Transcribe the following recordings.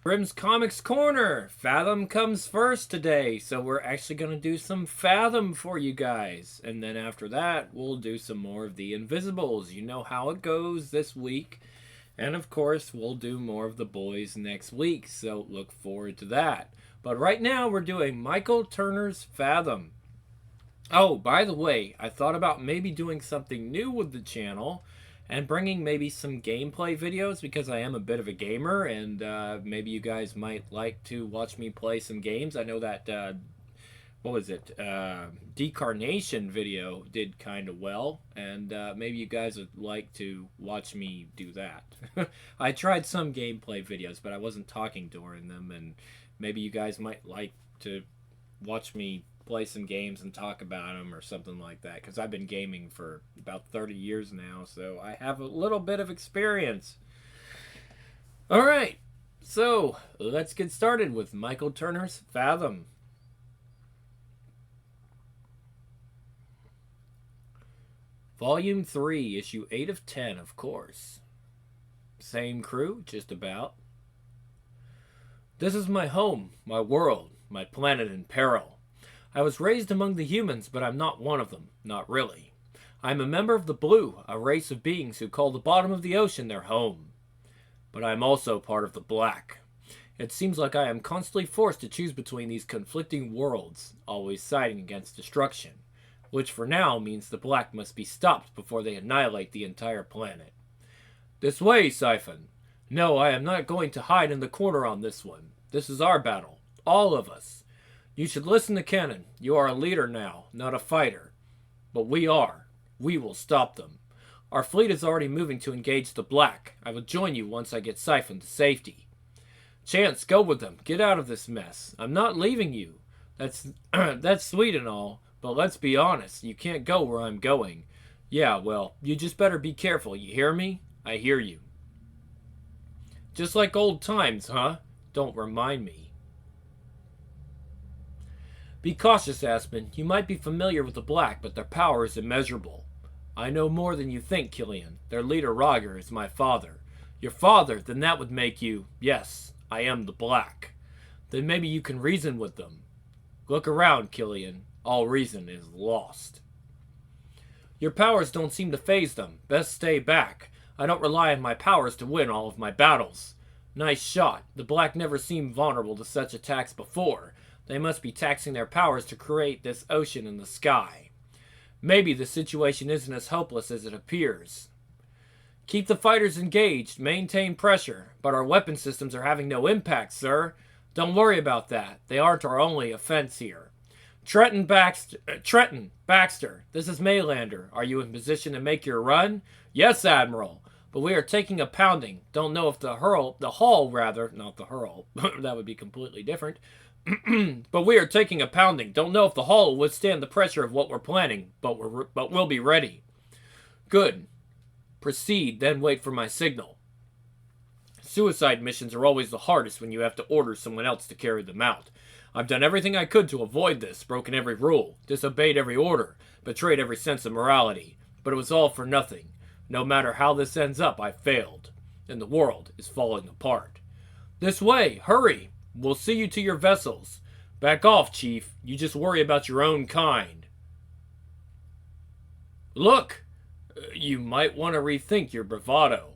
Brim's Comics Corner. Fathom comes first today, so we're actually going to do some Fathom for you guys. And then after that, we'll do some more of the Invisibles. You know how it goes this week. And of course, we'll do more of the boys next week, so look forward to that. But right now, we're doing Michael Turner's Fathom. Oh, by the way, I thought about maybe doing something new with the channel and bringing maybe some gameplay videos because I am a bit of a gamer and maybe you guys might like to watch me play some games. I know that, what was it, Decarnation video did kind of well, and maybe you guys would like to watch me do that. I tried some gameplay videos, but I wasn't talking during them, and maybe you guys might like to watch me play some games and talk about them or something like that, because I've been gaming for about 30 years now, so I have a little bit of experience. Alright, so let's get started with Michael Turner's Fathom. Volume 3, issue 8 of 10, of course. Same crew, just about. This is my home, my world, my planet in peril. I was raised among the humans, but I'm not one of them. Not really. I'm a member of the Blue, a race of beings who call the bottom of the ocean their home. But I'm also part of the Black. It seems like I am constantly forced to choose between these conflicting worlds, always siding against destruction, which for now means the Black must be stopped before they annihilate the entire planet. This way, Siphon. No, I am not going to hide in the corner on this one. This is our battle. All of us. You should listen to Cannon. You are a leader now, not a fighter. But we are. We will stop them. Our fleet is already moving to engage the Black. I will join you once I get Siphon to safety. Chance, go with them. Get out of this mess. I'm not leaving you. That's sweet and all, but let's be honest. You can't go where I'm going. Yeah, well, you just better be careful. You hear me? I hear you. Just like old times, huh? Don't remind me. Be cautious, Aspen. You might be familiar with the Black, but their power is immeasurable. I know more than you think, Killian. Their leader, Roger, is my father. Your father? Then that would make you... Yes, I am the Black. Then maybe you can reason with them. Look around, Killian. All reason is lost. Your powers don't seem to faze them. Best stay back. I don't rely on my powers to win all of my battles. Nice shot. The Black never seemed vulnerable to such attacks before. They must be taxing their powers to create this ocean in the sky. Maybe the situation isn't as hopeless as it appears. Keep the fighters engaged, maintain pressure, but our weapon systems are having no impact, sir. Don't worry about that. They aren't our only offense here. Trenton Baxter, this is Maylander. Are you in position to make your run? Yes, Admiral. But we are taking a pounding. Don't know if the hull, not the hurl, that would be completely different. But we are taking a pounding. Don't know if the hull will withstand the pressure of what we're planning, but we'll be ready. Good. Proceed, then wait for my signal. Suicide missions are always the hardest when you have to order someone else to carry them out. I've done everything I could to avoid this, broken every rule, disobeyed every order, betrayed every sense of morality, but it was all for nothing. No matter how this ends up, I failed, and the world is falling apart. This way, hurry! We'll see you to your vessels. Back off, Chief. You just worry about your own kind. Look! You might want to rethink your bravado.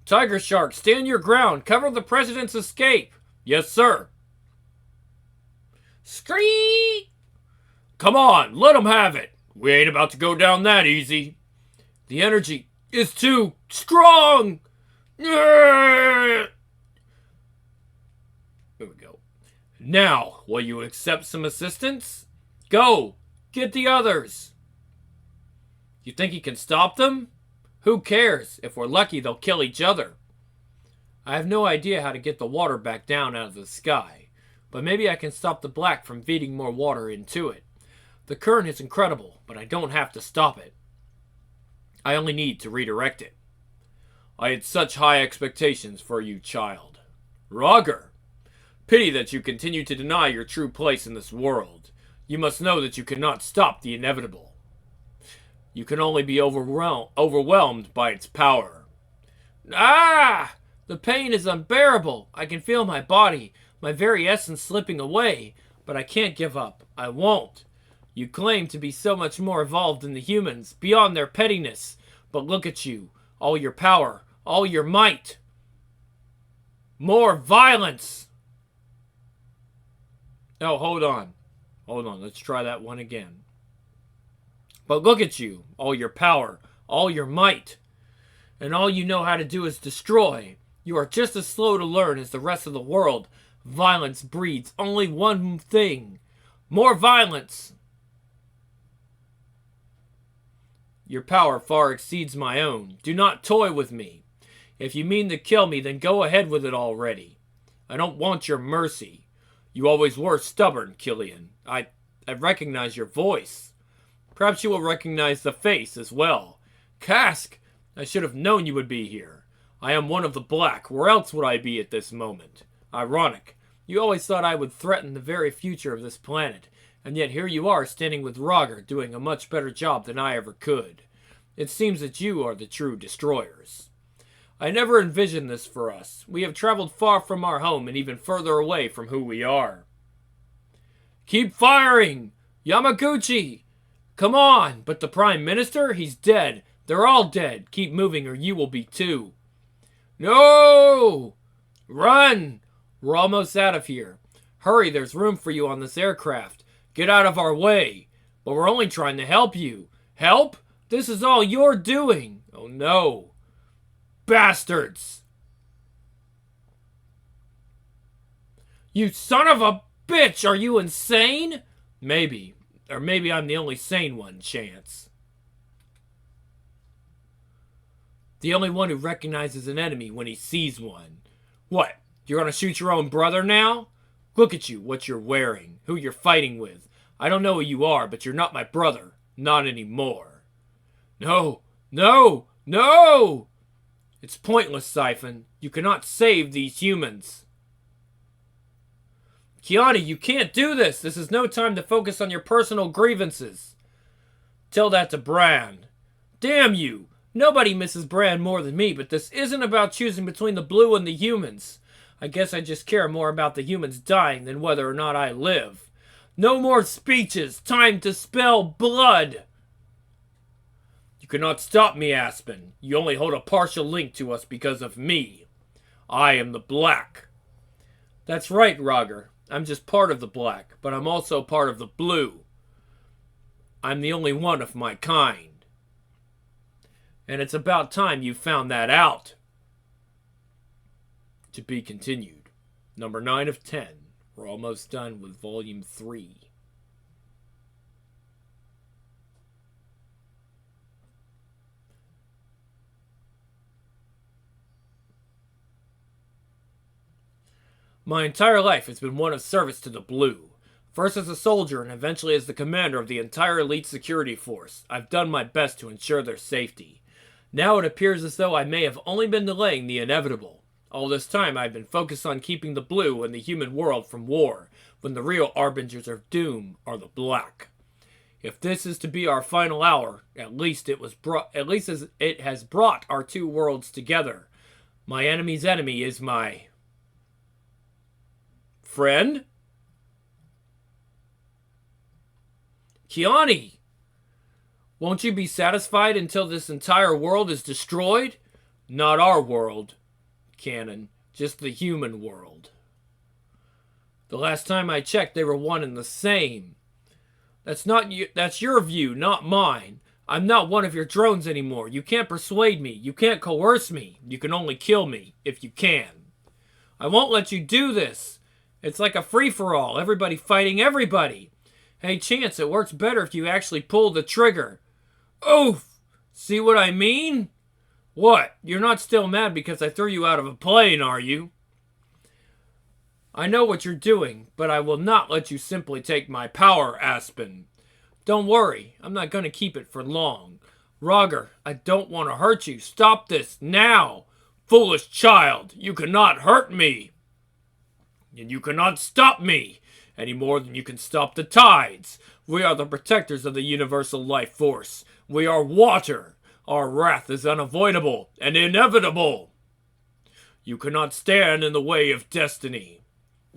Tiger Shark, stand your ground. Cover the President's escape. Yes, sir. Screech! Come on, let 'em have it. We ain't about to go down that easy. The energy is too strong. Here we go. Now, will you accept some assistance? Go! Get the others! You think you can stop them? Who cares? If we're lucky, they'll kill each other. I have no idea how to get the water back down out of the sky, but maybe I can stop the Black from feeding more water into it. The current is incredible, but I don't have to stop it. I only need to redirect it. I had such high expectations for you, child. Roger! Pity that you continue to deny your true place in this world. You must know that you cannot stop the inevitable. You can only be overwhelmed by its power. Ah! The pain is unbearable. I can feel my body, my very essence slipping away, but I can't give up. I won't. You claim to be so much more evolved than the humans, beyond their pettiness. But look at you. All your power, all your might. More violence. Oh, hold on. Hold on, let's try that one again. But look at you. All your power, all your might. And all you know how to do is destroy. You are just as slow to learn as the rest of the world. Violence breeds only one thing. More violence. Your power far exceeds my own. Do not toy with me. If you mean to kill me, then go ahead with it already. I don't want your mercy. You always were stubborn, Killian. I recognize your voice. Perhaps you will recognize the face as well. Cask, I should have known you would be here. I am one of the Black. Where else would I be at this moment? Ironic. You always thought I would threaten the very future of this planet, and yet here you are standing with Roger doing a much better job than I ever could. It seems that you are the true destroyers. I never envisioned this for us. We have traveled far from our home and even further away from who we are. Keep firing! Yamaguchi! Come on! But the Prime Minister? He's dead. They're all dead. Keep moving or you will be too. No! Run! We're almost out of here. Hurry, there's room for you on this aircraft. Get out of our way. But we're only trying to help you. Help? This is all you're doing. Oh no. Bastards! You son of a bitch! Are you insane? Maybe. Or maybe I'm the only sane one, Chance. The only one who recognizes an enemy when he sees one. What? You're gonna shoot your own brother now? Look at you, what you're wearing, who you're fighting with. I don't know who you are, but you're not my brother. Not anymore. No! No! No! It's pointless, Siphon. You cannot save these humans. Kiani, you can't do this. This is no time to focus on your personal grievances. Tell that to Bran. Damn you. Nobody misses Bran more than me, but this isn't about choosing between the blue and the humans. I guess I just care more about the humans dying than whether or not I live. No more speeches. Time to spill blood. You cannot stop me, Aspen. You only hold a partial link to us because of me. I am the Black. That's right, Roger. I'm just part of the Black, but I'm also part of the Blue. I'm the only one of my kind. And it's about time you found that out. To be continued. Number 9 of 10. We're almost done with Volume 3. My entire life has been one of service to the Blue. First as a soldier and eventually as the commander of the entire elite security force, I've done my best to ensure their safety. Now it appears as though I may have only been delaying the inevitable. All this time I've been focused on keeping the Blue and the human world from war, when the real arbingers of doom are the Black. If this is to be our final hour, at least as it has brought our two worlds together. My enemy's enemy is my friend? Kiani! Won't you be satisfied until this entire world is destroyed? Not our world, Canon. Just the human world. The last time I checked, they were one and the same. That's your view, not mine. I'm not one of your drones anymore. You can't persuade me. You can't coerce me. You can only kill me, if you can. I won't let you do this. It's like a free-for-all, everybody fighting everybody. Hey, Chance, it works better if you actually pull the trigger. Oof! See what I mean? What? You're not still mad because I threw you out of a plane, are you? I know what you're doing, but I will not let you simply take my power, Aspen. Don't worry, I'm not going to keep it for long. Roger, I don't want to hurt you. Stop this, now! Foolish child, you cannot hurt me! And you cannot stop me, any more than you can stop the tides. We are the protectors of the universal life force. We are water. Our wrath is unavoidable and inevitable. You cannot stand in the way of destiny.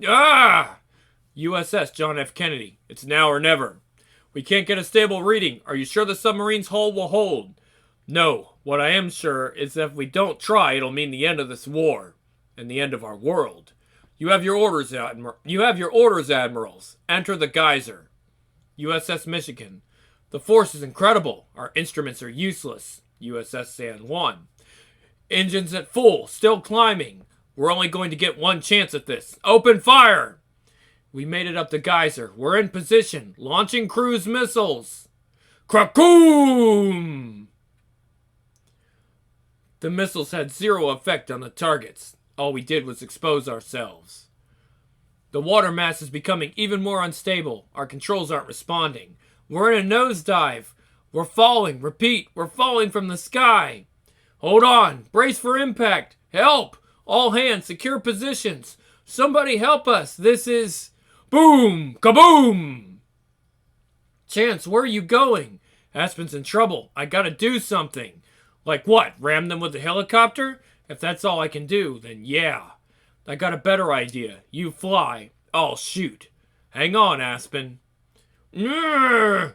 Ah! USS John F. Kennedy. It's now or never. We can't get a stable reading. Are you sure the submarine's hull will hold? No. What I am sure is that if we don't try, it'll mean the end of this war. And the end of our world. You have your orders, Admirals. Enter the geyser. USS Michigan. The force is incredible. Our instruments are useless. USS San Juan. Engines at full. Still climbing. We're only going to get one chance at this. Open fire! We made it up the geyser. We're in position. Launching cruise missiles. Krakoom! The missiles had zero effect on the targets. All we did was expose ourselves. The water mass is becoming even more unstable. Our controls aren't responding. We're in a nosedive. We're falling. Repeat, we're falling from the sky. Hold on. Brace for impact. Help! All hands, secure positions. Somebody help us. This is... Boom! Kaboom! Chance, where are you going? Aspen's in trouble. I gotta do something. Like what? Ram them with the helicopter? If that's all I can do, then yeah. I got a better idea. You fly. I'll shoot. Hang on, Aspen. I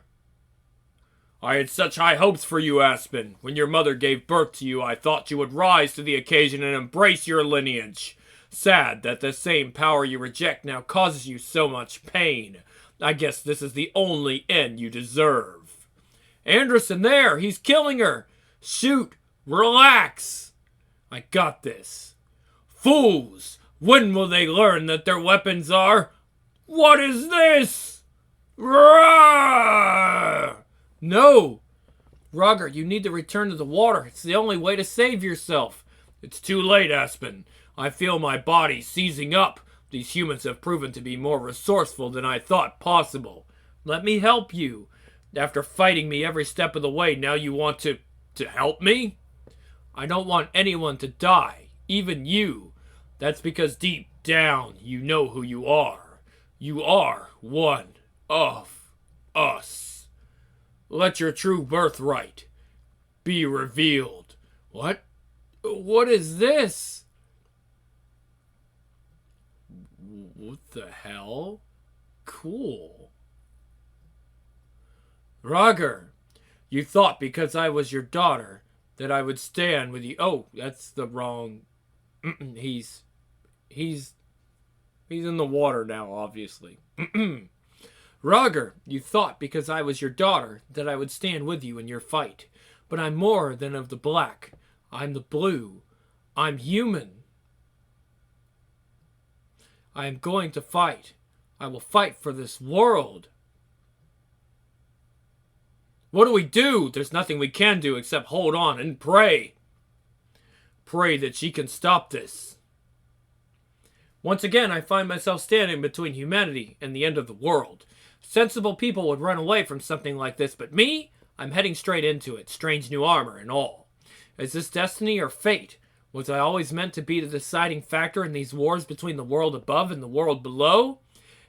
had such high hopes for you, Aspen. When your mother gave birth to you, I thought you would rise to the occasion and embrace your lineage. Sad that the same power you reject now causes you so much pain. I guess this is the only end you deserve. Anderson there! He's killing her! Shoot! Relax! I got this. Fools! When will they learn that their weapons are... What is this? Roar! No! Roger, you need to return to the water. It's the only way to save yourself. It's too late, Aspen. I feel my body seizing up. These humans have proven to be more resourceful than I thought possible. Let me help you. After fighting me every step of the way, now you want to help me? I don't want anyone to die, even you. That's because deep down you know who you are. You are one of us. Let your true birthright be revealed. What? What is this? What the hell? Cool. Roger, you thought because I was your daughter that I would stand with you. Oh, that's the wrong... He's in the water now, obviously. Roger, you thought because I was your daughter that I would stand with you in your fight. But I'm more than of the black. I'm the blue. I'm human. I am going to fight. I will fight for this world. What do we do? There's nothing we can do except hold on and pray. Pray that she can stop this. Once again, I find myself standing between humanity and the end of the world. Sensible people would run away from something like this, but me? I'm heading straight into it, strange new armor and all. Is this destiny or fate? Was I always meant to be the deciding factor in these wars between the world above and the world below?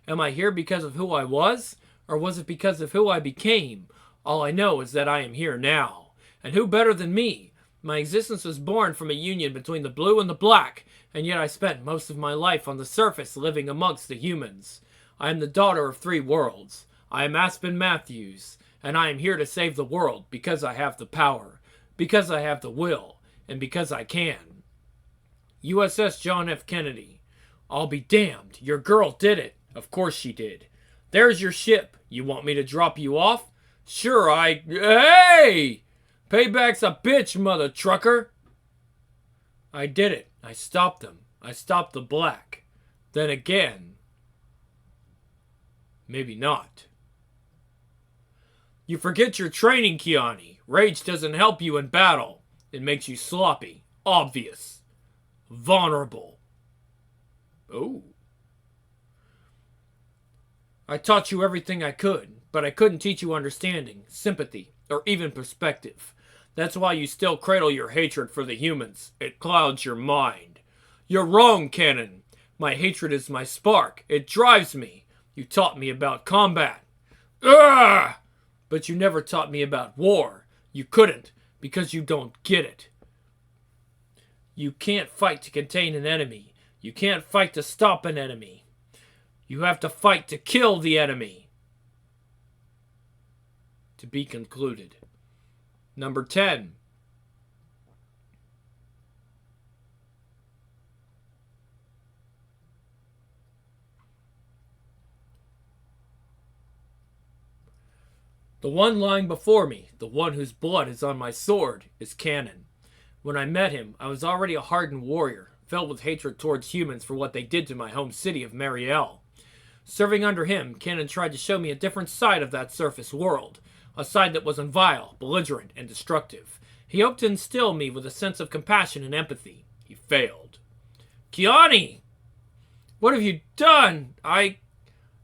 Am I here because of who I was? Or was it because of who I became? All I know is that I am here now. And who better than me? My existence was born from a union between the blue and the black, and yet I spent most of my life on the surface living amongst the humans. I am the daughter of three worlds. I am Aspen Matthews, and I am here to save the world because I have the power, because I have the will, and because I can. USS John F. Kennedy. I'll be damned. Your girl did it. Of course she did. There's your ship. You want me to drop you off? Sure, Hey! Payback's a bitch, mother trucker. I did it. I stopped them. I stopped the black. Then again, maybe not. You forget your training, Kiani. Rage doesn't help you in battle. It makes you sloppy, obvious, vulnerable. Oh. I taught you everything I could, but I couldn't teach you understanding, sympathy, or even perspective. That's why you still cradle your hatred for the humans. It clouds your mind. You're wrong, Cannon. My hatred is my spark. It drives me. You taught me about combat. Ah! But you never taught me about war. You couldn't, because you don't get it. You can't fight to contain an enemy. You can't fight to stop an enemy. You have to fight to kill the enemy. To be concluded. Number 10. The one lying before me, the one whose blood is on my sword, is Cannon. When I met him, I was already a hardened warrior, filled with hatred towards humans for what they did to my home city of Mariel. Serving under him, Cannon tried to show me a different side of that surface world, a side that wasn't vile, belligerent, and destructive. He hoped to instill me with a sense of compassion and empathy. He failed. Kiani! What have you done?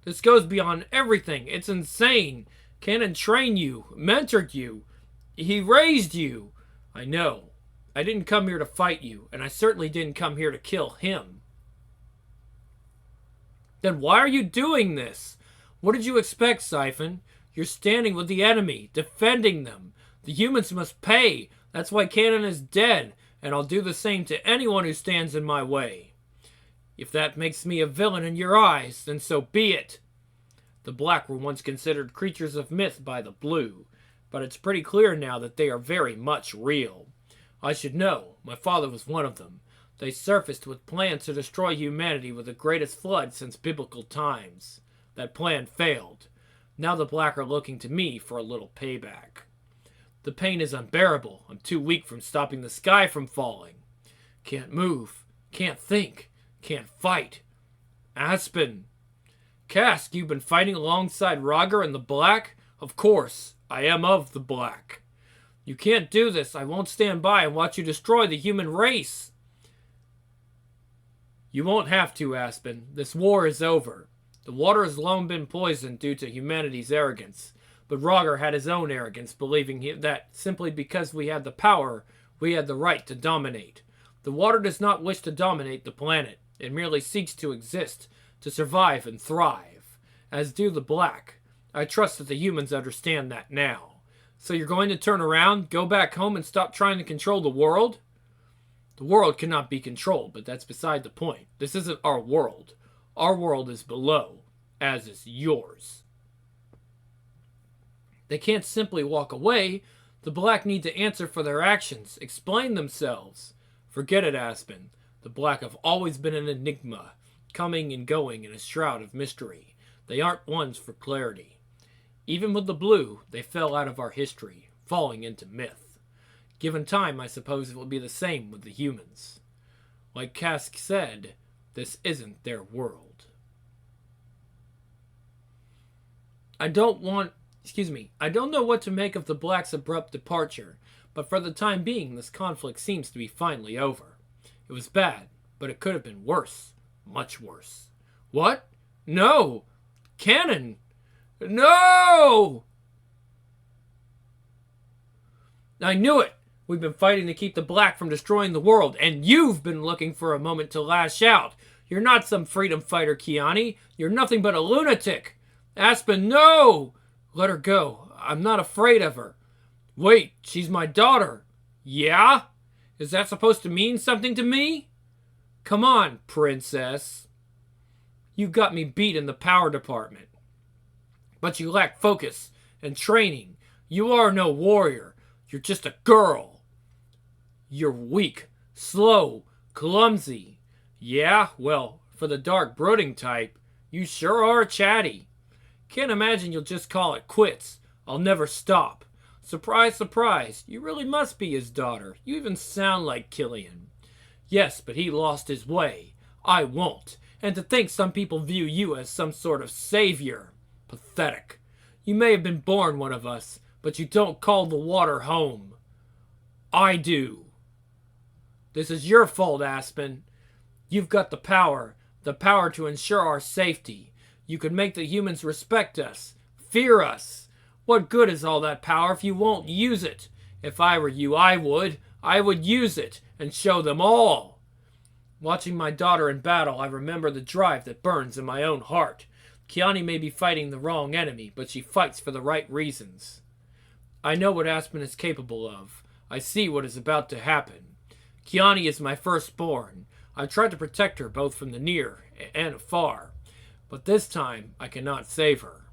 This goes beyond everything. It's insane. Cannon trained you, mentored you. He raised you. I know. I didn't come here to fight you, and I certainly didn't come here to kill him. Then why are you doing this? What did you expect, Siphon? You're standing with the enemy, defending them. The humans must pay. That's why Cannon is dead, and I'll do the same to anyone who stands in my way. If that makes me a villain in your eyes, then so be it. The black were once considered creatures of myth by the blue, but it's pretty clear now that they are very much real. I should know. My father was one of them. They surfaced with plans to destroy humanity with the greatest flood since biblical times. That plan failed. Now the black are looking to me for a little payback. The pain is unbearable. I'm too weak from stopping the sky from falling. Can't move. Can't think. Can't fight. Aspen. Cask, you've been fighting alongside Roger and the Black? Of course, I am of the Black. You can't do this. I won't stand by and watch you destroy the human race. You won't have to, Aspen. This war is over. The water has long been poisoned due to humanity's arrogance, but Roger had his own arrogance, believing that simply because we had the power, we had the right to dominate. The water does not wish to dominate the planet. It merely seeks to exist, to survive and thrive, as do the Black. I trust that the humans understand that now. So you're going to turn around, go back home, and stop trying to control the world? The world cannot be controlled, but that's beside the point. This isn't our world. Our world is below, as is yours. They can't simply walk away. The Black need to answer for their actions, explain themselves. Forget it, Aspen. The Black have always been an enigma, coming and going in a shroud of mystery. They aren't ones for clarity. Even with the blue, they fell out of our history, falling into myth. Given time, I suppose it will be the same with the humans. Like Cask said, this isn't their world. I don't know what to make of the Black's abrupt departure, but for the time being, this conflict seems to be finally over. It was bad, but it could have been worse. Much worse. What? No! Cannon! No! I knew it! We've been fighting to keep the Black from destroying the world, and you've been looking for a moment to lash out. You're not some freedom fighter, Kiani. You're nothing but a lunatic. Aspen, no! Let her go. I'm not afraid of her. Wait, she's my daughter. Yeah? Is that supposed to mean something to me? Come on, princess. You got me beat in the power department. But you lack focus and training. You are no warrior. You're just a girl. You're weak, slow, clumsy. Yeah, well, for the dark brooding type, you sure are chatty. Can't imagine you'll just call it quits. I'll never stop. Surprise, surprise, you really must be his daughter. You even sound like Killian. Yes, but he lost his way. I won't. And to think some people view you as some sort of savior. Pathetic. You may have been born one of us, but you don't call the water home. I do. This is your fault, Aspen. You've got the power to ensure our safety. You can make the humans respect us, fear us. What good is all that power if you won't use it? If I were you, I would use it and show them all. Watching my daughter in battle, I remember the drive that burns in my own heart. Kiani may be fighting the wrong enemy, but she fights for the right reasons. I know what Aspen is capable of. I see what is about to happen. Kiani is my firstborn. I've tried to protect her both from the near and afar, but this time I cannot save her.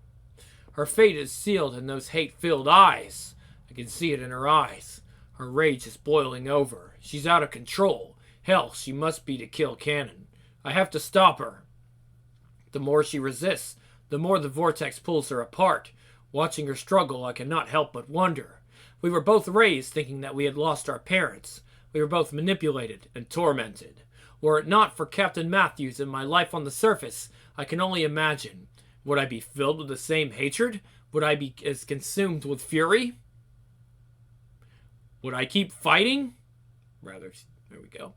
Her fate is sealed in those hate-filled eyes. I can see it in her eyes. Her rage is boiling over. She's out of control. Hell, she must be to kill Cannon. I have to stop her. The more she resists, the more the vortex pulls her apart. Watching her struggle, I cannot help but wonder. We were both raised thinking that we had lost our parents. We were both manipulated and tormented. Were it not for Captain Matthews and my life on the surface, I can only imagine. Would I be filled with the same hatred? Would I be as consumed with fury? Would I keep fighting? Rather, there we go.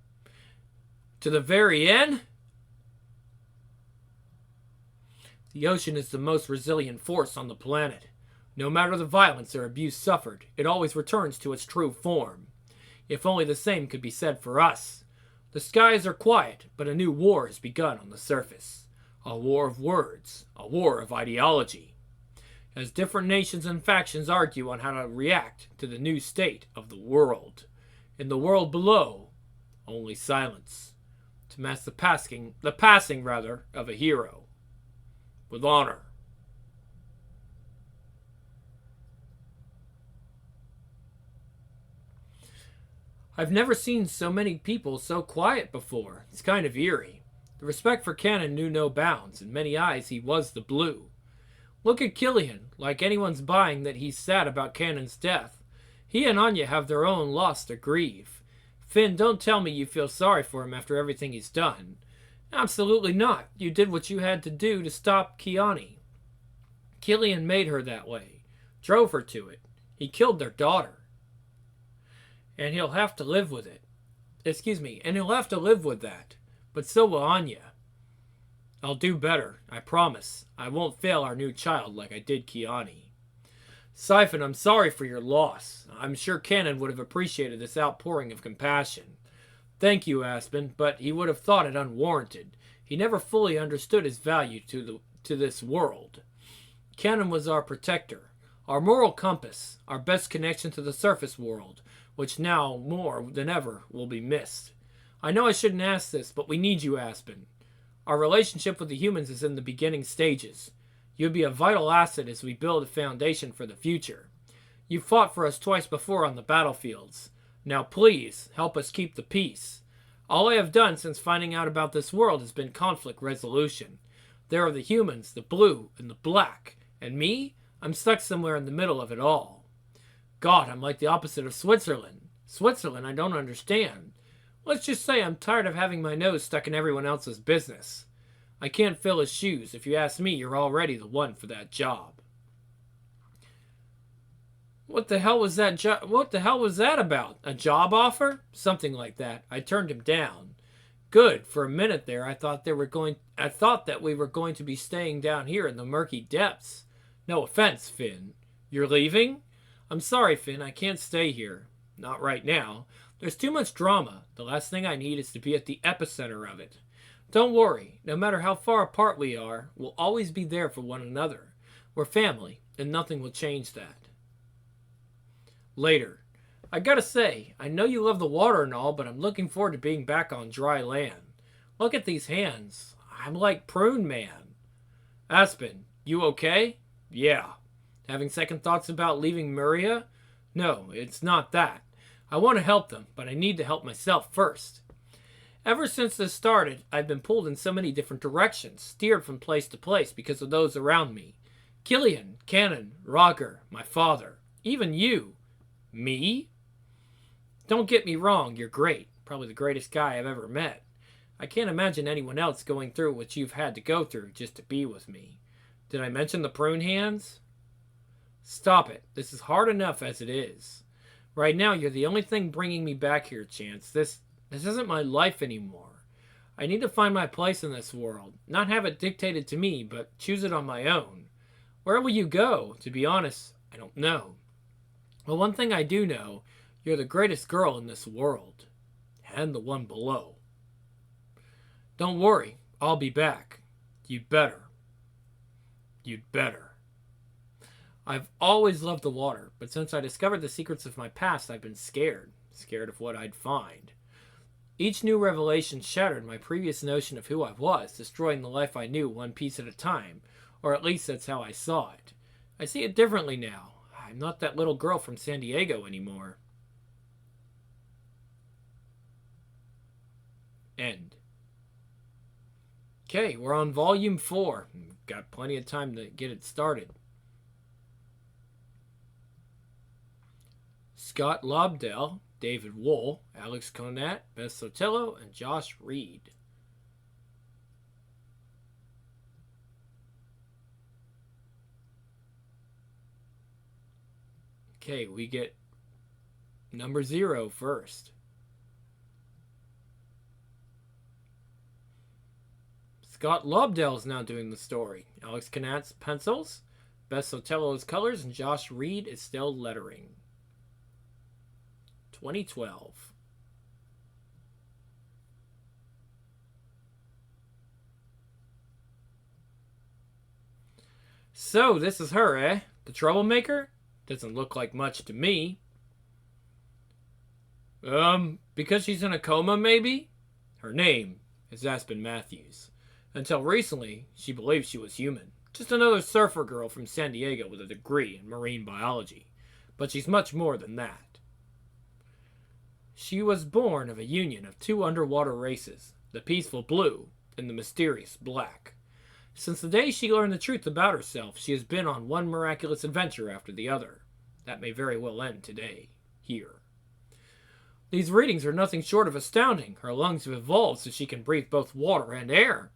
To the very end? The ocean is the most resilient force on the planet. No matter the violence or abuse suffered, it always returns to its true form. If only the same could be said for us. The skies are quiet, but a new war has begun on the surface. A war of words, a war of ideology. As different nations and factions argue on how to react to the new state of the world. In the world below, only silence. To match the passing of a hero. With honor. I've never seen so many people so quiet before. It's kind of eerie. The respect for Cannon knew no bounds. In many eyes, he was the blue. Look at Killian. Like anyone's buying that he's sad about Cannon's death. He and Anya have their own loss to grieve. Finn, don't tell me you feel sorry for him after everything he's done. Absolutely not. You did what you had to do to stop Kiani. Killian made her that way. Drove her to it. He killed their daughter. And he'll have to live with it. And he'll have to live with that. But so will Anya. I'll do better, I promise. I won't fail our new child like I did Kiani. Siphon, I'm sorry for your loss. I'm sure Cannon would have appreciated this outpouring of compassion. Thank you, Aspen, but he would have thought it unwarranted. He never fully understood his value to this world. Cannon was our protector, our moral compass, our best connection to the surface world, which now more than ever will be missed. I know I shouldn't ask this, but we need you, Aspen. Our relationship with the humans is in the beginning stages. You'll be a vital asset as we build a foundation for the future. You fought for us twice before on the battlefields. Now please, help us keep the peace. All I have done since finding out about this world has been conflict resolution. There are the humans, the blue, and the black. And me? I'm stuck somewhere in the middle of it all. God, I'm like the opposite of Switzerland. Switzerland, I don't understand. Let's just say I'm tired of having my nose stuck in everyone else's business. I can't fill his shoes. If you ask me, you're already the one for that job. What the hell was that about? A job offer? Something like that. I turned him down. Good. For a minute there, I thought that we were going to be staying down here in the murky depths. No offense, Finn. You're leaving? I'm sorry, Finn. I can't stay here. Not right now. There's too much drama. The last thing I need is to be at the epicenter of it. Don't worry. No matter how far apart we are, we'll always be there for one another. We're family, and nothing will change that. Later. I gotta say, I know you love the water and all, but I'm looking forward to being back on dry land. Look at these hands. I'm like Prune Man. Aspen, you okay? Yeah. Having second thoughts about leaving Maria? No, it's not that. I want to help them, but I need to help myself first. Ever since this started, I've been pulled in so many different directions, steered from place to place because of those around me. Killian, Cannon, Roger, my father, even you. Me? Don't get me wrong, you're great. Probably the greatest guy I've ever met. I can't imagine anyone else going through what you've had to go through just to be with me. Did I mention the prune hands? Stop it. This is hard enough as it is. Right now, you're the only thing bringing me back here, Chance. This isn't my life anymore. I need to find my place in this world. Not have it dictated to me, but choose it on my own. Where will you go? To be honest, I don't know. Well, one thing I do know, you're the greatest girl in this world. And the one below. Don't worry, I'll be back. You'd better. You'd better. I've always loved the water, but since I discovered the secrets of my past, I've been scared. Scared of what I'd find. Each new revelation shattered my previous notion of who I was, destroying the life I knew one piece at a time, or at least that's how I saw it. I see it differently now. I'm not that little girl from San Diego anymore. End. Okay, we're on volume 4. Got plenty of time to get it started. Scott Lobdell, David Wool, Alex Conant, Beth Sotelo, and Josh Reed. Okay, we get number 0 first. Scott Lobdell is now doing the story. Alex Conant's pencils, Beth Sotelo is colors, and Josh Reed is still lettering. 2012. So, this is her, eh? The troublemaker? Doesn't look like much to me. Because she's in a coma, maybe? Her name is Aspen Matthews. Until recently, she believed she was human. Just another surfer girl from San Diego with a degree in marine biology. But she's much more than that. She was born of a union of 2 underwater races, the peaceful blue and the mysterious black. Since the day she learned the truth about herself, she has been on one miraculous adventure after the other. That may very well end today, here. These readings are nothing short of astounding. Her lungs have evolved so she can breathe both water and air.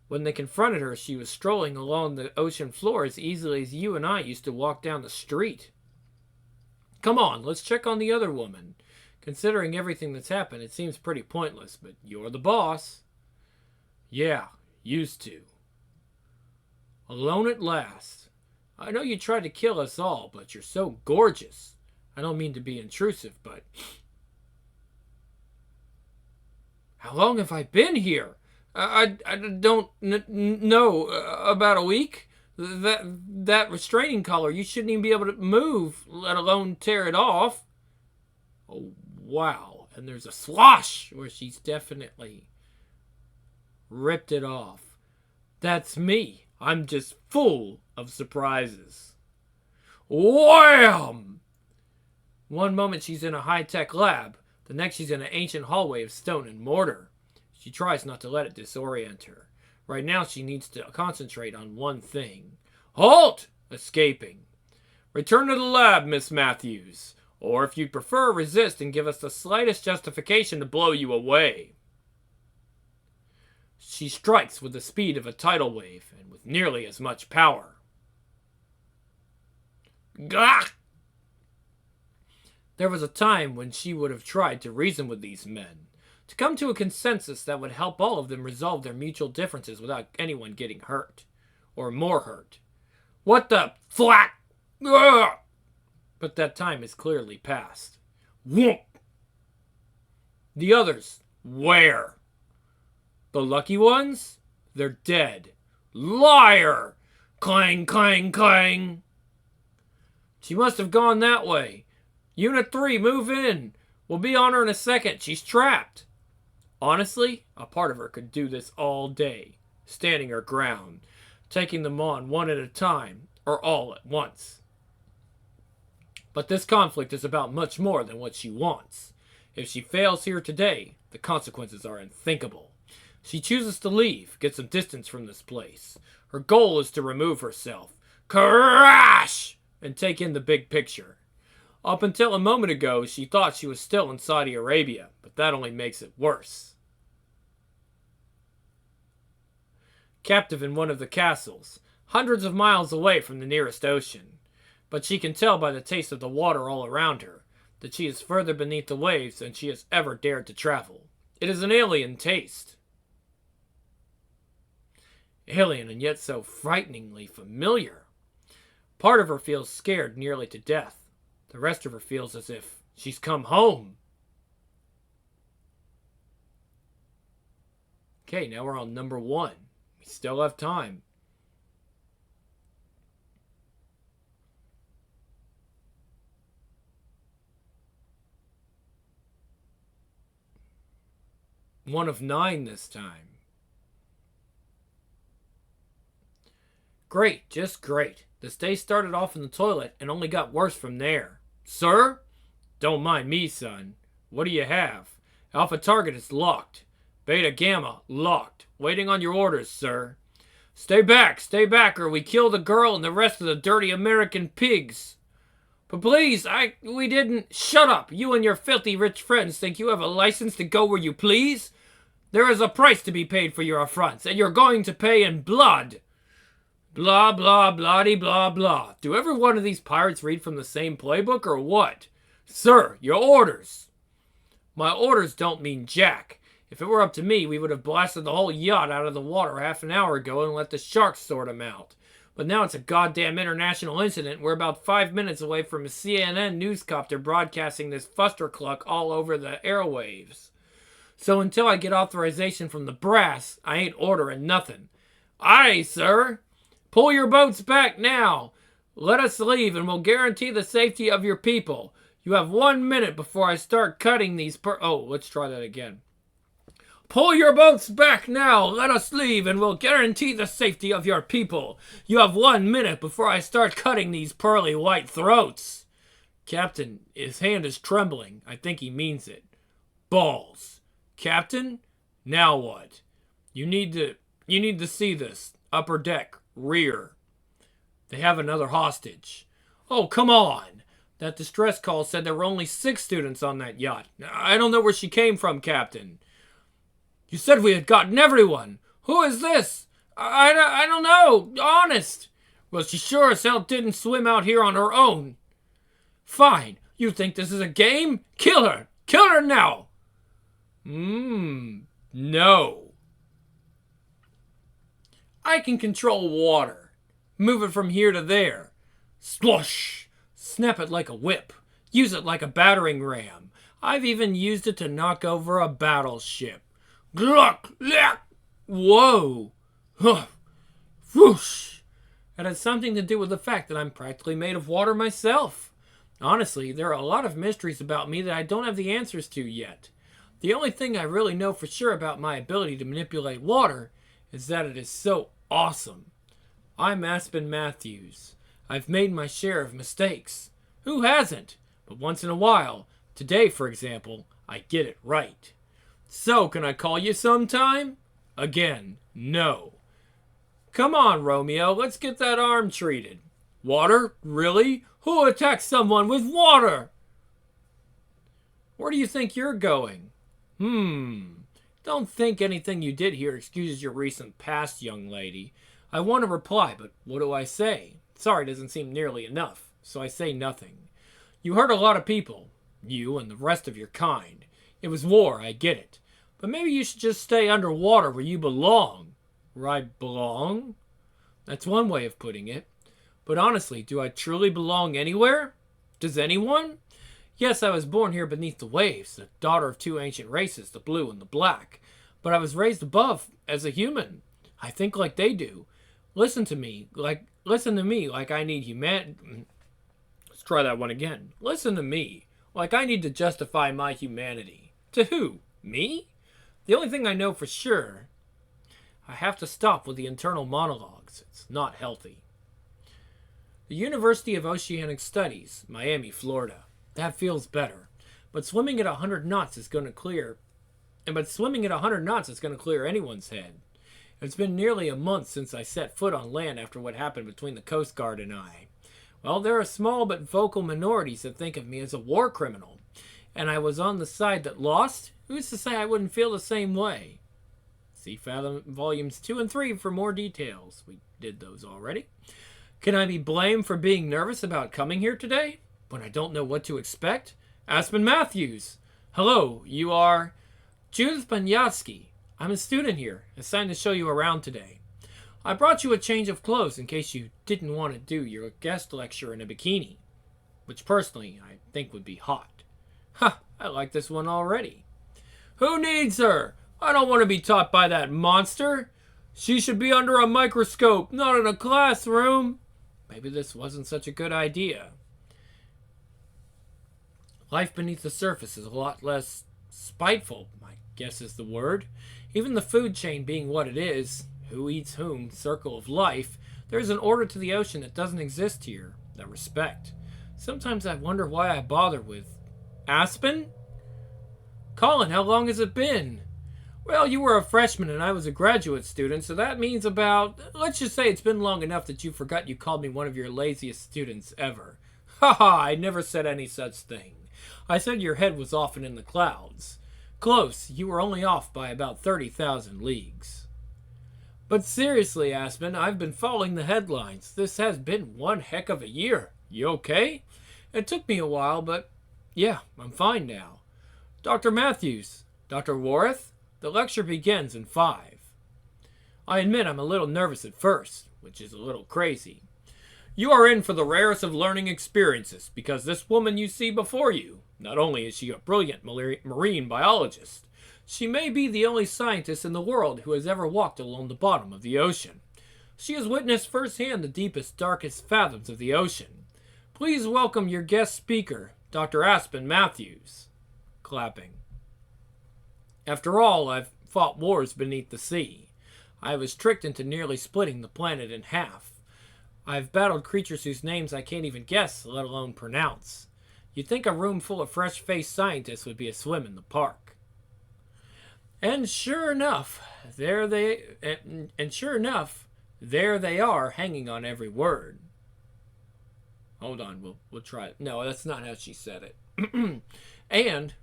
When they confronted her, she was strolling along the ocean floor as easily as you and I used to walk down the street. Come on, let's check on the other woman. Considering everything that's happened, it seems pretty pointless, but you're the boss. Yeah, used to. Alone at last. I know you tried to kill us all, but you're so gorgeous. I don't mean to be intrusive, but... How long have I been here? I don't know. About a week? That restraining collar, you shouldn't even be able to move, let alone tear it off. Oh, wow. And there's a slosh where she's definitely ripped it off. That's me. I'm just full of surprises. Wham! One moment she's in a high-tech lab. The next she's in an ancient hallway of stone and mortar. She tries not to let it disorient her. Right now she needs to concentrate on one thing. Halt! Escaping. Return to the lab, Miss Matthews. Or if you'd prefer, resist and give us the slightest justification to blow you away. She strikes with the speed of a tidal wave and with nearly as much power. Gah! There was a time when she would have tried to reason with these men, to come to a consensus that would help all of them resolve their mutual differences without anyone getting hurt, or more hurt. What the flack? Ugh! But that time is clearly past. Whoop! The others, where? The lucky ones? They're dead. Liar! Clang, clang, clang! She must have gone that way. Unit 3, move in. We'll be on her in a second. She's trapped. Honestly, a part of her could do this all day, standing her ground, taking them on one at a time, or all at once. But this conflict is about much more than what she wants. If she fails here today, the consequences are unthinkable. She chooses to leave, get some distance from this place. Her goal is to remove herself, crash, and take in the big picture. Up until a moment ago, she thought she was still in Saudi Arabia, but that only makes it worse. Captive in one of the castles, hundreds of miles away from the nearest ocean. But she can tell by the taste of the water all around her that she is further beneath the waves than she has ever dared to travel. It is an alien taste. Alien and yet so frighteningly familiar. Part of her feels scared nearly to death. The rest of her feels as if she's come home. Okay, now we're on number 1. We still have time. One of 9 this time. Great, just great. This day started off in the toilet and only got worse from there. Sir? Don't mind me, son. What do you have? Alpha target is locked. Beta Gamma, locked. Waiting on your orders, sir. Stay back, or we kill the girl and the rest of the dirty American pigs. But please, we didn't. Shut up! You and your filthy rich friends think you have a license to go where you please? There is a price to be paid for your affronts, and you're going to pay in blood. Blah, blah, blah-de, blah, blah. Do every one of these pirates read from the same playbook, or what? Sir, your orders. My orders don't mean jack. If it were up to me, we would have blasted the whole yacht out of the water half an hour ago and let the sharks sort him out. But now it's a goddamn international incident. We're about 5 minutes away from a CNN newscopter broadcasting this fustercluck all over the airwaves. So until I get authorization from the brass, I ain't ordering nothing. Aye, sir. Pull your boats back now. Let us leave and we'll guarantee the safety of your people. You have 1 minute before I start cutting these let's try that again. Pull your boats back now. Let us leave and we'll guarantee the safety of your people. You have 1 minute before I start cutting these pearly white throats. Captain, his hand is trembling. I think he means it. Balls. Captain, now what? You need to see this. Upper deck, rear. They have another hostage. Oh, come on. That distress call said there were only 6 students on that yacht. I don't know where she came from, Captain. You said we had gotten everyone. Who is this? I don't know. Honest. Well, she sure as hell didn't swim out here on her own. Fine. You think this is a game? Kill her. Kill her now. No. I can control water. Move it from here to there. Splush. Snap it like a whip. Use it like a battering ram. I've even used it to knock over a battleship. Gluck, gluck. Whoa. Huh. Whoosh. It has something to do with the fact that I'm practically made of water myself. Honestly, there are a lot of mysteries about me that I don't have the answers to yet. The only thing I really know for sure about my ability to manipulate water is that it is so awesome. I'm Aspen Matthews. I've made my share of mistakes. Who hasn't? But once in a while, today for example, I get it right. So, can I call you sometime? Again, no. Come on, Romeo, let's get that arm treated. Water? Really? Who attacked someone with water? Where do you think you're going? Don't think anything you did here excuses your recent past, young lady. I want to reply, but what do I say? Sorry doesn't seem nearly enough, so I say nothing. You hurt a lot of people, you and the rest of your kind. It was war, I get it. But maybe you should just stay underwater where you belong. Where I belong? That's one way of putting it. But honestly, do I truly belong anywhere? Does anyone? Yes, I was born here beneath the waves, the daughter of 2 ancient races, the blue and the black. But I was raised above as a human. I think like they do. Listen to me like I need humanity. Let's try that one again. Listen to me like I need to justify my humanity. To who? Me? The only thing I know for sure, I have to stop with the internal monologues. It's not healthy. The University of Oceanic Studies, Miami, Florida. That feels better. But swimming at 100 knots is going to clear anyone's head. It's been nearly a month since I set foot on land after what happened between the Coast Guard and I. Well, there are small but vocal minorities that think of me as a war criminal. And I was on the side that lost? Who's to say I wouldn't feel the same way? See Fathom Volumes 2 and 3 for more details. We did those already. Can I be blamed for being nervous about coming here today? When I don't know what to expect? Aspen Matthews. Hello, you are... Judith Banyatsky. I'm a student here, assigned to show you around today. I brought you a change of clothes in case you didn't want to do your guest lecture in a bikini. Which personally, I think would be hot. Ha, I like this one already. Who needs her? I don't want to be taught by that monster. She should be under a microscope, not in a classroom. Maybe this wasn't such a good idea. Life beneath the surface is a lot less spiteful. My guess is the word. Even the food chain being what it is, who eats whom, circle of life, there's an order to the ocean that doesn't exist here, that respect. Sometimes I wonder why I bother with... Aspen? Colin, how long has it been? Well, you were a freshman and I was a graduate student, so that means about... Let's just say it's been long enough that you forgot you called me one of your laziest students ever. Ha ha, I never said any such thing. I said your head was often in the clouds. Close, you were only off by about 30,000 leagues. But seriously, Aspen, I've been following the headlines. This has been one heck of a year. You okay? It took me a while, but yeah, I'm fine now. Dr. Matthews, Dr. Warith, the lecture begins in 5. I admit I'm a little nervous at first, which is a little crazy. You are in for the rarest of learning experiences, because this woman you see before you, not only is she a brilliant marine biologist, she may be the only scientist in the world who has ever walked along the bottom of the ocean. She has witnessed firsthand the deepest, darkest fathoms of the ocean. Please welcome your guest speaker, Dr. Aspen Matthews. Clapping. After all, I've fought wars beneath the sea. I was tricked into nearly splitting the planet in half. I've battled creatures whose names I can't even guess, let alone pronounce. You'd think a room full of fresh-faced scientists would be a swim in the park. And sure enough, there they are, hanging on every word. Hold on, we'll try it. No, that's not how she said it. And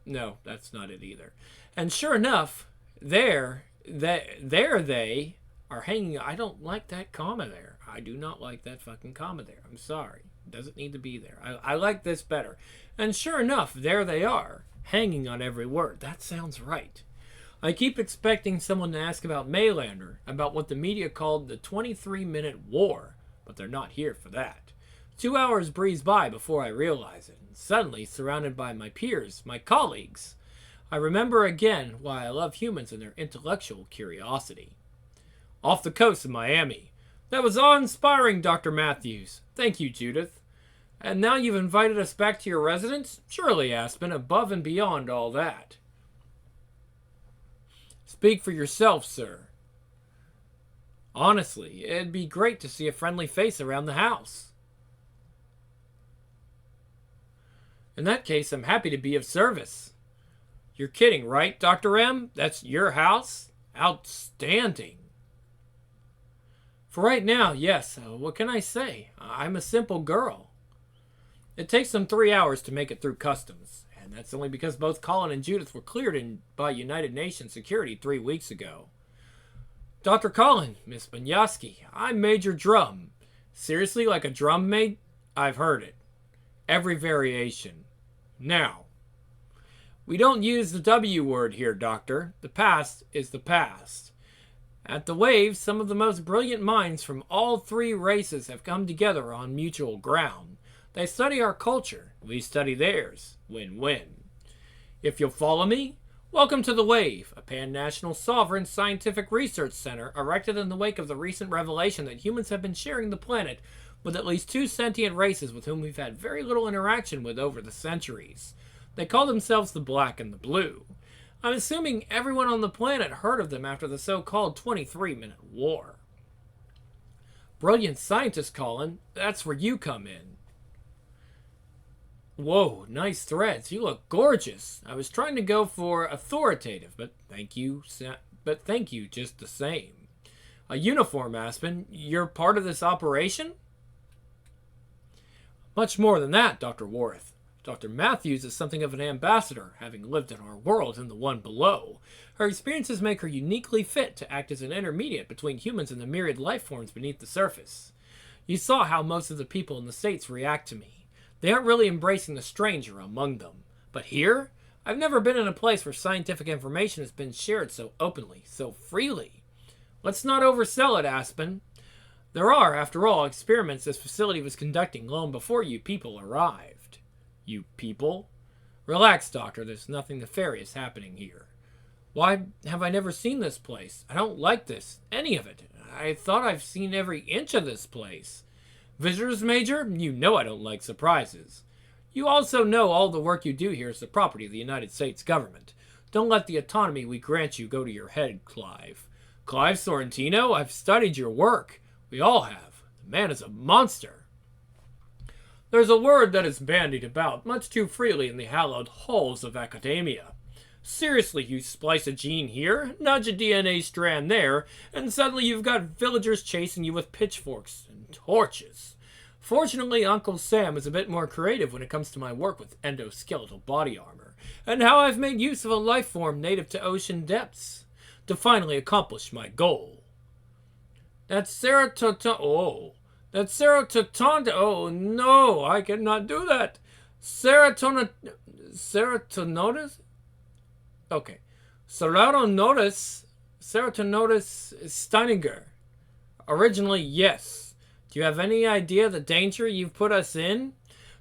no, that's not it either. And sure enough, they are hanging. I don't like that comma there. I do not like that fucking comma there. I'm sorry. It doesn't need to be there. I like this better. And sure enough, there they are, hanging on every word. That sounds right. I keep expecting someone to ask about Maylander, about what the media called the 23-minute war, but they're not here for that. 2 hours breeze by before I realize it, and suddenly, surrounded by my peers, my colleagues, I remember again why I love humans and their intellectual curiosity. Off the coast of Miami. That was awe-inspiring, Dr. Matthews. Thank you, Judith. And now you've invited us back to your residence? Surely, Aspen, above and beyond all that. Speak for yourself, sir. Honestly, it'd be great to see a friendly face around the house. In that case, I'm happy to be of service. You're kidding, right, Dr. M? That's your house? Outstanding. For right now, yes. What can I say? I'm a simple girl. It takes them 3 hours to make it through customs, and that's only because both Colin and Judith were cleared by United Nations security 3 weeks ago. Dr. Colin, Miss Banyaski, I'm Major Drum. Seriously, like a drum made? I've heard it. Every variation. Now, we don't use the W word here, Doctor. The past is the past. At the Wave, some of the most brilliant minds from all 3 races have come together on mutual ground. They study our culture. We study theirs. Win-win. If you'll follow me, welcome to the Wave, a pan-national sovereign scientific research center erected in the wake of the recent revelation that humans have been sharing the planet with at least 2 sentient races with whom we've had very little interaction with over the centuries. They call themselves the Black and the Blue. I'm assuming everyone on the planet heard of them after the so-called 23-minute war. Brilliant scientist, Colin. That's where you come in. Whoa, nice threads. You look gorgeous. I was trying to go for authoritative, but thank you just the same. A uniform, Aspen. You're part of this operation? Much more than that, Dr. Warith. Dr. Matthews is something of an ambassador, having lived in our world and the one below. Her experiences make her uniquely fit to act as an intermediate between humans and the myriad life forms beneath the surface. You saw how most of the people in the States react to me. They aren't really embracing the stranger among them. But here, I've never been in a place where scientific information has been shared so openly, so freely. Let's not oversell it, Aspen. There are, after all, experiments this facility was conducting long before you people arrived. You people? Relax, Doctor. There's nothing nefarious happening here. Why have I never seen this place? I don't like this. Any of it. I thought I've seen every inch of this place. Visitors, Major? You know I don't like surprises. You also know all the work you do here is the property of the United States government. Don't let the autonomy we grant you go to your head, Clive. Clive Sorrentino, I've studied your work. We all have. The man is a monster. There's a word that is bandied about much too freely in the hallowed halls of academia. Seriously, you splice a gene here, nudge a DNA strand there, and suddenly you've got villagers chasing you with pitchforks and torches. Fortunately, Uncle Sam is a bit more creative when it comes to my work with endoskeletal body armor, and how I've made use of a life form native to ocean depths to finally accomplish my goal. That's serotonin. Oh no, I cannot do that. Serotonotis? Okay. Serotonotis Steininger. Originally, yes. Do you have any idea the danger you've put us in?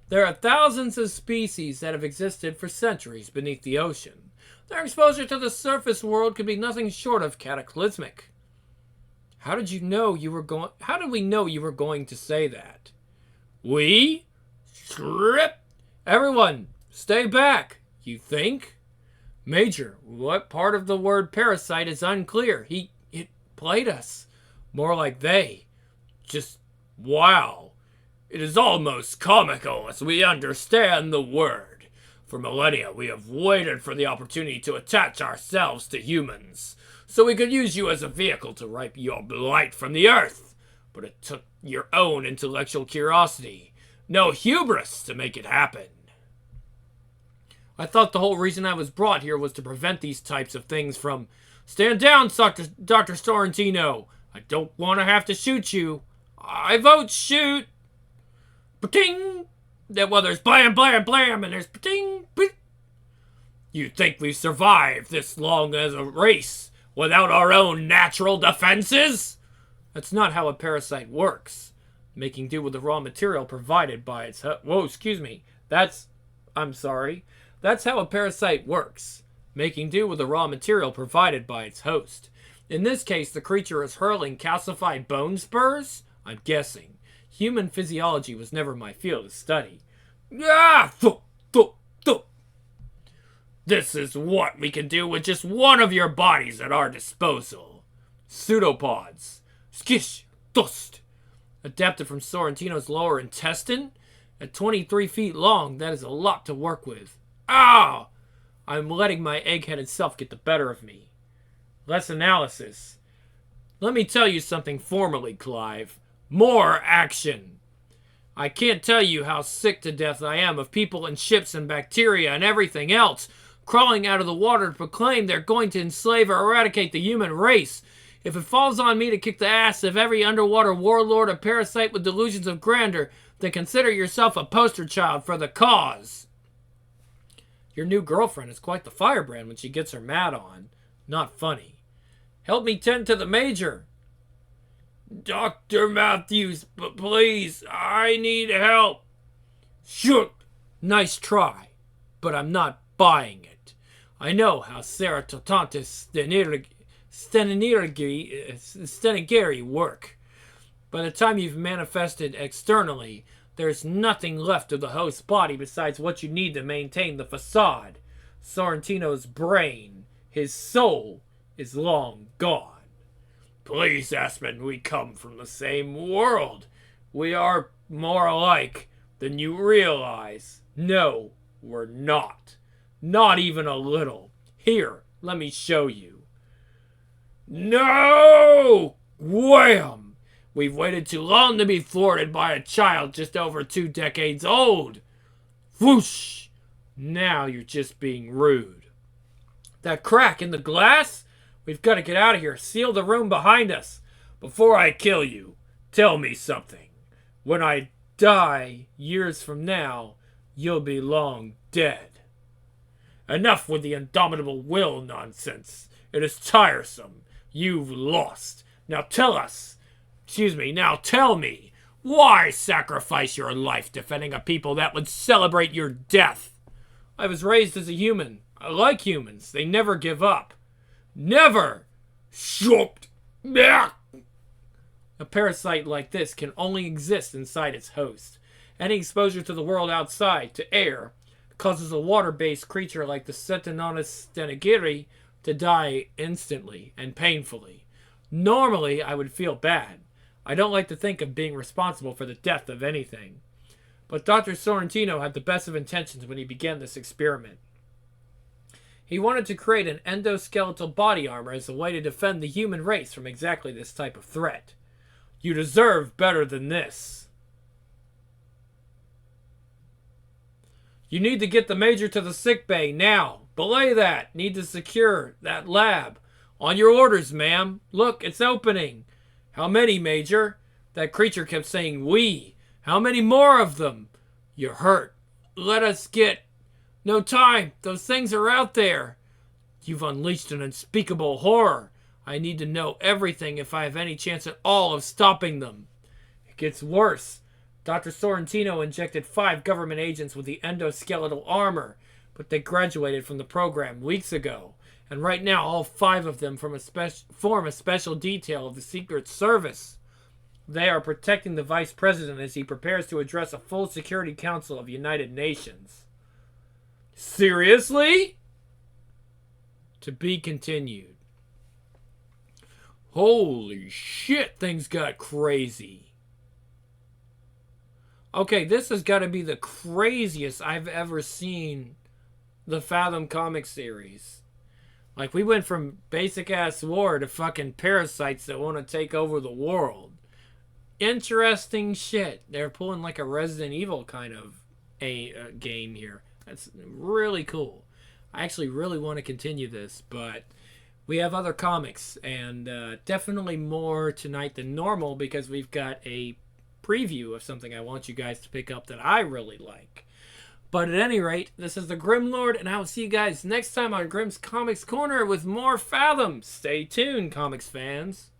There are thousands of species that have existed for centuries beneath the ocean. Their exposure to the surface world could be nothing short of cataclysmic. How did we know you were going to say that? We? Strip! Everyone, stay back. You think? Major, what part of the word parasite is unclear? It played us. More like they. Just, wow. It is almost comical as we understand the word. For millennia, we have waited for the opportunity to attach ourselves to humans, so we could use you as a vehicle to wipe your blight from the earth. But it took your own intellectual curiosity, no hubris, to make it happen. I thought the whole reason I was brought here was to prevent these types of things from... Stand down, Dr. Sorrentino. I don't want to have to shoot you. I vote shoot. Ba-ting! Well, there's blam, blam, blam, and there's ba-ting, ba-ting. You think we've survived this long as a race without our own natural defenses? That's not how a parasite works. Making do with the raw material provided by its... I'm sorry. That's how a parasite works. Making do with the raw material provided by its host. In this case, the creature is hurling calcified bone spurs? I'm guessing. Human physiology was never my field of study. This is what we can do with just one of your bodies at our disposal. Pseudopods. Skish. Dust. Adapted from Sorrentino's lower intestine? At 23 feet long, that is a lot to work with. Ah! I'm letting my egg-headed self get the better of me. Less analysis. Let me tell you something formally, Clive. More action. I can't tell you how sick to death I am of people and ships and bacteria and everything else crawling out of the water to proclaim they're going to enslave or eradicate the human race. If it falls on me to kick the ass of every underwater warlord or parasite with delusions of grandeur, then consider yourself a poster child for the cause. Your new girlfriend is quite the firebrand when she gets her mad on. Not funny. Help me tend to the Major. Dr. Matthews, please, I need help. Sure. Nice try, but I'm not buying it. I know how Ceratotontis Stenigeri work. By the time you've manifested externally, there's nothing left of the host's body besides what you need to maintain the facade. Sorrentino's brain, his soul, is long gone. Please, Aspen, we come from the same world. We are more alike than you realize. No, we're not. Not even a little. Here, let me show you. No! Wham! We've waited too long to be thwarted by a child just over 2 decades old. Whoosh! Now you're just being rude. That crack in the glass? We've got to get out of here. Seal the room behind us. Before I kill you, tell me something. When I die years from now, you'll be long dead. Enough with the indomitable will nonsense. It is tiresome. You've lost. Now tell me, why sacrifice your life defending a people that would celebrate your death? I was raised as a human. I like humans. They never give up. Never! Shoot! A parasite like this can only exist inside its host. Any exposure to the world outside, to air, causes a water-based creature like the Cetanonus stenigiri to die instantly and painfully. Normally, I would feel bad. I don't like to think of being responsible for the death of anything. But Dr. Sorrentino had the best of intentions when he began this experiment. He wanted to create an endoskeletal body armor as a way to defend the human race from exactly this type of threat. You deserve better than this. You need to get the Major to the sick bay now. Belay that. Need to secure that lab. On your orders, ma'am. Look, it's opening. How many, Major? That creature kept saying we. How many more of them? You're hurt. Let us get... No time. Those things are out there. You've unleashed an unspeakable horror. I need to know everything if I have any chance at all of stopping them. It gets worse. Dr. Sorrentino injected 5 government agents with the endoskeletal armor, but they graduated from the program weeks ago. And right now, all 5 of them form a special detail of the Secret Service. They are protecting the Vice President as he prepares to address a full Security Council of United Nations. Seriously? To be continued. Holy shit, things got crazy. Okay, this has got to be the craziest I've ever seen the Fathom comic series. Like, we went from basic-ass war to fucking parasites that want to take over the world. Interesting shit. They're pulling like a Resident Evil kind of a game here. That's really cool. I actually really want to continue this, but we have other comics, and definitely more tonight than normal because we've got a preview of something I want you guys to pick up that I really like. But at any rate, this is the Grim Lord, and I will see you guys next time on Grim's Comics Corner with more Fathom. Stay tuned, comics fans.